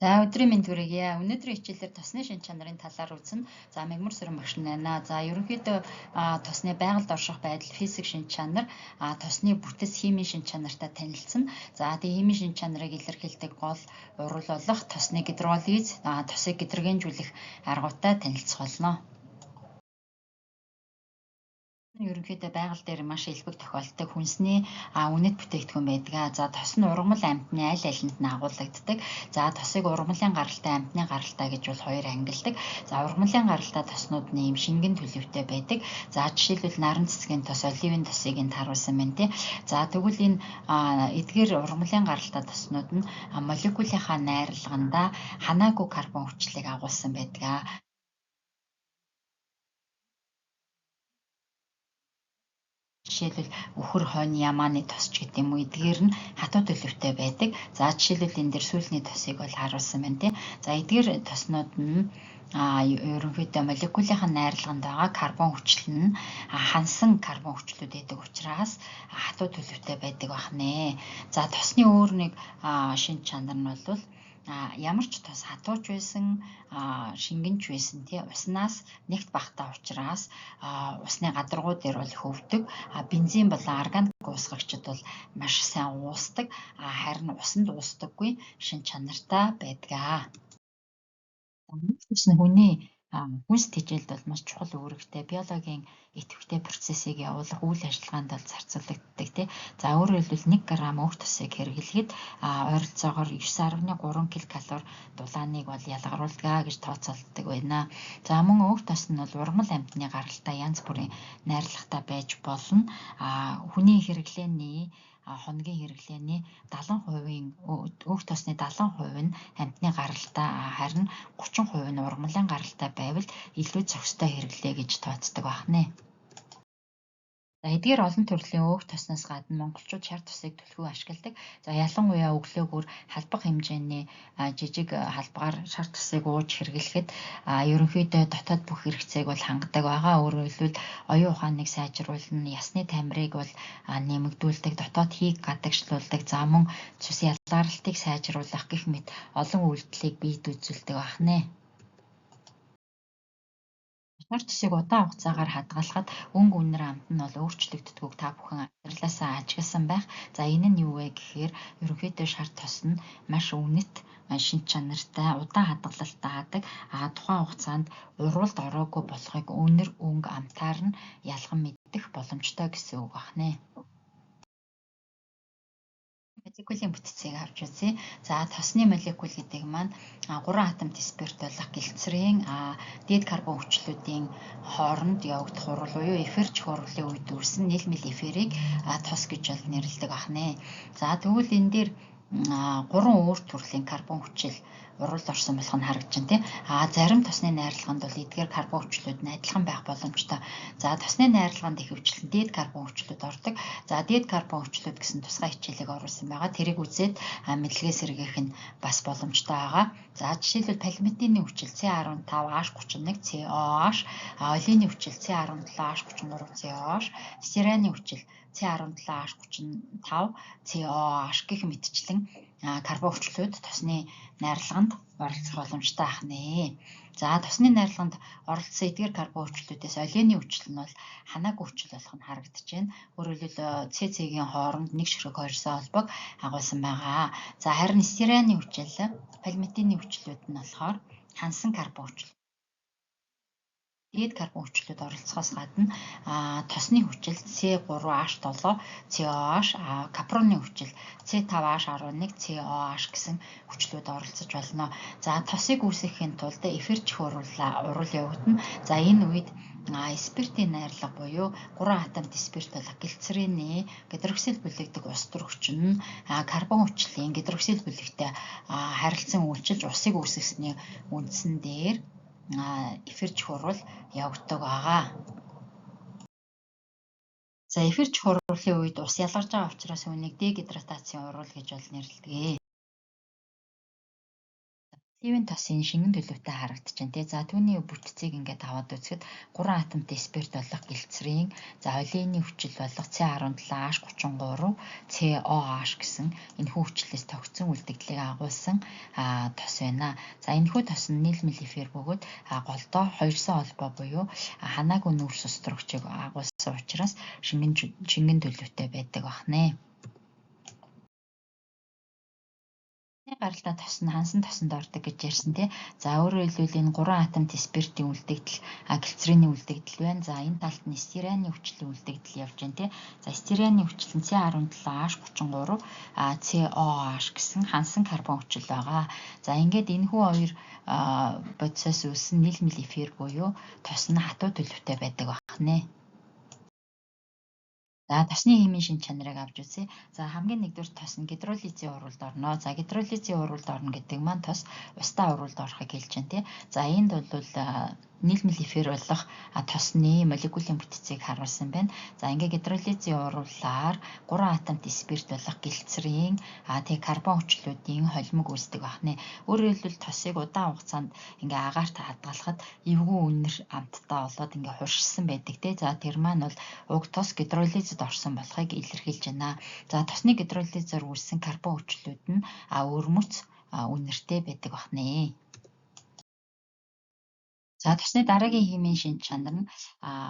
За өдрийн мэнд хүргэе. Өнөөдрийн хичээлээр тосны шин чанарын талаар үзнэ. За Мегмар Сүрэн багш байна. За ерөнхийдөө тосны байгальд орших байдал, физик шин чанар, тосны бүтэц химийн шин чанартай танилцсан. За тэгээ химийн шин чанарыг илэрхийлдэг гол урвал болох тосны гидролиз, тосыг гидрогенжүүлэх аргуудтай танилцах болно. Ерөнхийдөө байгаль дээр маш элбэг тохиолддог хүнсний үнэт бүтээгдэхүүн байдаг. За тос нь ургамал амьтны аль алинд нь агуулгаддаг. За тосыг ургамлын гаралтай, амьтны гаралтай гэж бол хоёр ангилдаг. За ургамлын гаралтай тоснууд нь ийм шингэн төлөвтэй байдаг. За жишээлбэл наран цэцгийн тос, оливын тосыг энэ харуулсан байна тий. За тэгвэл энэ эдгээр ургамлын гаралтай тоснууд нь молекулынхаа найрлаганда ханаагүй карбон хүчлийг агуулсан байдаг. Жишээлбэл өхөр хойны ямааны тос ч гэдэг юм уу, эдгээр нь хатуу төлөвтэй байдаг. За жишээлбэл энэ дэр сүүлний тосыг бол харуулсан байна тий. За эдгээр тоснууд нь ерөнхийдөө молекулынхаа найрлаганд байгаа карбон хүчил нь хансан карбон хүчлүүд байдаг учраас хатуу төлөвтэй байдаг бахнэ. За тосны өөр нэг шин чанар нь бол ямар ч тос хатууч байсан, шингэнч байсан тий уснаас нэгт багтаа учраас усны гадаргуу дээр бол хөвдөг. Бензин болон органик уусгагчид бол маш сайн уусдаг. Харин усанд уусдаггүй шин чанартай байдаг. Гэсэн хүний хүнс тэжээлд бол маш чухал үүрэгтэй биологийн идэвхтэй процессыг явуулах үйл ажиллагаанд бол зарцуулагддаг тий. За өөрөөр хэлбэл 1 грамм өг тосыг хэрэглэхэд ойролцоогоор 9.3 ккал дулааныг бол ялгаруулдаг гэж тооцоолдог байна. За мөн өг тос нь бол ургамал амьтны гаралтай янз бүрийн найрлагатай байж болно. Хүний хэрэглээний хоногийн хэрэглээний 70%-ийн өг тосны 70% нь амьтны гаралтай, харин 30% нь ургамлын гаралтай байвал илүү зохистой хэрэглээ гэж тооцдог байна. За эдгээр олон төрлийн өг тосноос гадна монголчууд шар тосыг түлхүү ашигладаг. За ялангуяа өглөөгөр халбаг хэмжээний жижиг халбгаар шар тосыг ууж хэрэглэхэд ерөнхийдөө дотоод бүх хэрэгцээг бол хангадаг байгаа. Өөрөөр хэлбэл оюун ухааныг сайжруулна, ясны тамирыг бол нэмэгдүүлдэг, дотоод хийг гадагшлуулдаг, за мөн цус ялгаарлалтыг сайжруулах гэх мэт олон үйлдэлийг биед үзүүлдэг байна. Шар тосыг удаан хугацаагаар хадгалахад өнгө үнэр амт нь бол өөрчлөгддөгг та бүхэн амьдралаасаа ажигласан байх. За энэ нь юу вэ гэхээр ерөнхийдөө шар тос нь маш үнэт шин чанартай удаан хадгалалт таадаг. Тухайн хугацаанд урвалд ороогүй болохыг үнэр өнгө амтаар нь ялган мэдэх боломжтой гэсэн үг байна. Молекулын бүтцийг авч үзье. За тосны молекул гэдэг маань 3 атомт спирт болох гэлцрийн дээд карбон хүчлүүдийн хооронд явагдах хурал буюу эфирч хурлын үед үүссэн нийлмэл эфирийг тос гэж бол нэрлэдэг байна. За тэгвэл энэ дээр 3 өөр төрлийн карбон хүчил урвалд орсон болох нь харагдаж байна тий. Зарим тосны найрлаганд бол эдгээр карбон хүчлүүд нь адилхан байх боломжтой. За тосны найрлаганд ихэвчлэн дээд карбон хүчлүүд ордог. За дээд карбон хүчлүүд гэсэн тусгай хичээлийг оруулсан байгаа. Тэрийг үзээд мэдлэгээ сэргээх нь бас боломжтой байгаа. За жишээлбэл палмитины хүчил C15H31 COH, олеины хүчил C17H33 COH, стираны хүчил C17H35 COH гэх мэтчлэн карбон хүчлүүд тосны найрлаганд оролцох боломжтой байна. За тосны найрлаганд оролцсон эдгээр карбон хүчлүүдээс олеины хүчил нь бол ханаагүй хүчил болох нь харагдаж байна. Өөрөөр хэлбэл CC-гийн хооронд нэг ширхэг хоёрсоо холбоог агуулсан байгаа. За харин стираны хүчил, палмитины хүчлүүд нь болохоор хансан карбон хүчил. Дээд карбон хүчлүүд оролцохоос гадна тосны хүчил C3H7 COH, капроны хүчил C5H11 COH гэсэн хүчлүүд оролцож болно. За тосыг үүсгэхийн тулд эфирч урвал явагдана. За энэ үед спиртийн найрлага буюу 3 атомт спирт болох гэлцрийн гидроксил бүлэгдэх ус төрөгч нь карбон хүчлийн гидроксил бүлэгтэй харилцан үйлчилж усыг үүсгэсний үндсэн дээр эфирч хурал явагддаг байгаа. За эфирч хурлын үед ус ялгарч байгаа учраас үүнийг дегидратацийн урвал гэж бол нэрлэдэг. Дэвийн тосын шингэн төлөвтэй харагдчихээн тий. За түүний бүтцийг ингээд аваад үзэхэд 3 атомтой спирт болох гэлцрийн за олеины хүчил болох C17H33 COH гэсэн энэхүү хүчлээс тогтсон үлдэгдлийг агуулсан тос байна. За энэхүү тос нь нийлмэл эфир бөгөөд голдоо хоёрсон холбоо буюу ханаагүй нүүрс устрогчийг агуулсан учраас шингэн төлөвтэй байдаг бахнэ. Гаралтай тос нь хансан тосонд ордог гэж ярьсан тий. За өөрөөр хэлбэл энэ 3 атомт спиртийн үлдэгдэл глицерины үлдэгдэл байна. За энэ талд нь стирианы хүчлийн үлдэгдэл явж байна тий. За стирианы хүчил нь C17H33 COH гэсэн хансан карбон хүчил байгаа. За ингээд энэхүү хоёр бодисоос үүссэн нийлмэл эфир буюу тос нь хатуу төлөвтэй байдаг бахнэ. За тосны химийн шинж чанарыг авч үзье. За хамгийн нэгдүгээр тос нь гидролизийн урвалд орно. За гидролизийн урвалд орно гэдэг маань тос устдаа урвалд орохыг хэлж байна тий. За энд бол нийлмэл эфир болох тосны молекулын бүтцийг харуулсан байна. За ингээ гидролизийн урвалаар 3 атомт спирт болох гэлцрийн тэг карбон хүчлүүдийн холимог үүсдэг бахнэ. Өөрөөр хэлбэл тосыг удаан хугацаанд ингээ агаарт хадгалахад эвгүй үнэр амттай болоод ингээ хуршилсан байдаг тий. За тэр маань бол уг тос гидролизид орсон болохыг илэрхийлж байна. За тосны гидролизээр үүссэн карбон хүчлүүд нь өрмөц үнэртэй байдаг бахнэ. За тосны дараагийн химийн шинж чанар нь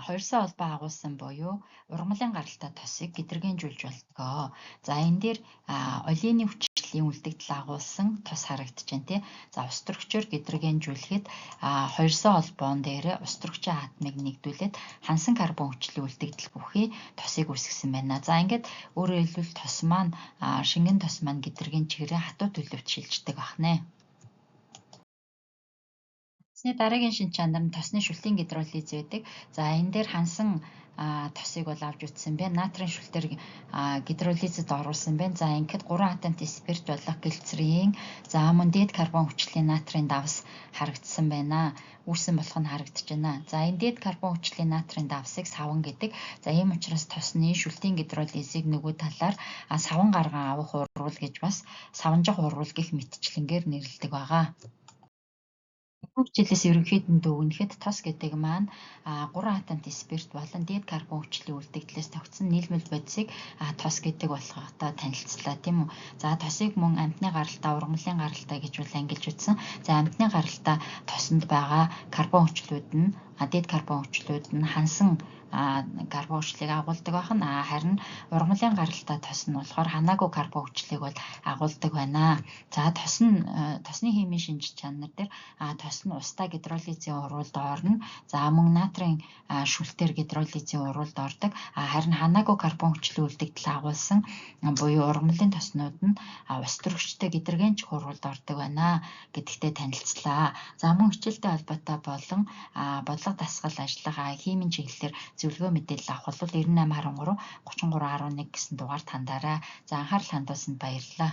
хоёрсон холбоо агуулсан буюу ургамлын гаралтай тосыг гидрогенжүүлж болтгоо. За энэ дээр олеины хүчлийн үлдэгдэл агуулсан тос харагдаж байна тий. За устрогчоор гидрогенжүүлэхэд хоёрсон холбоон дээр устрогчийн атомыг нэгдүүлээд хансан карбон хүчлийн үлдэгдэл бүхий тосыг үүсгэсэн байна. За ингээд өөрөөр хэлбэл тос маань шингэн тос маань гидроген чиглэрээ хатуу төлөвт шилждэг бахнэ. Тосны дараагийн шинж чанар нь тосны шүлтийн гидролиз байдаг. За энэ дээр хансан тосыг бол авч үзсэн байна. Натрийн шүлтээр гидролизид оруулсан байна. За ингээд 3 атомт спирт болох гэлцрийн за мөн дээд карбон хүчлийн натрийн давс харагдсан байна. Үүссэн болох нь харагдаж байна. За энэ дээд карбон хүчлийн натрийн давсыг саван гэдэг. За ийм учраас тосны шүлтийн гидролизийг нөгөө талаар саван гарган авах урвал гэж бас саванжих урвал гэх мэтчлэнгээр нэрлэдэг байгаа. Хүчлээс ерөнхийдөө дүгнэхэд тос гэдэг маань 3 атомт спирт болон дээд карбон хүчлийн үлдэгдлээс тогтсон нийлмэл бодисыг тос гэдэг болгохтой танилцлаа тийм үү. За тосыг мөн амьтны гаралтай, ургамлын гаралтай гэж бол ангилж үзсэн. За амьтны гаралтай тосонд байгаа карбон хүчлүүд нь дээд карбон хүчлүүд нь хансан карбон хүчлийг агуулдаг байна. Харин ургамлын гаралтай тос нь болохоор ханаагүй карбон хүчлийг бол агуулдаг байна. За тосны химийн шинж чанар дээр тос нь устдаа гидролизийн урвалд орно. За мөн натрийн шүлтээр гидролизийн урвалд ордог. Харин ханаагүй карбон хүчлийн үлдэгдэл агуулсан буюу ургамлын тоснууд нь устрогчтой гидрогенч урвалд ордог байна гэдэгтэй танилцлаа. За мөн хичээлтэй холбоотой болон бодлого дасгал ажиллах химийн чиглэлээр зөвлөгөө мэдээлэл авах бол 9813 3311 гэсэн дугаард хандаарай. За анхаарал хандуулсанд баярлалаа.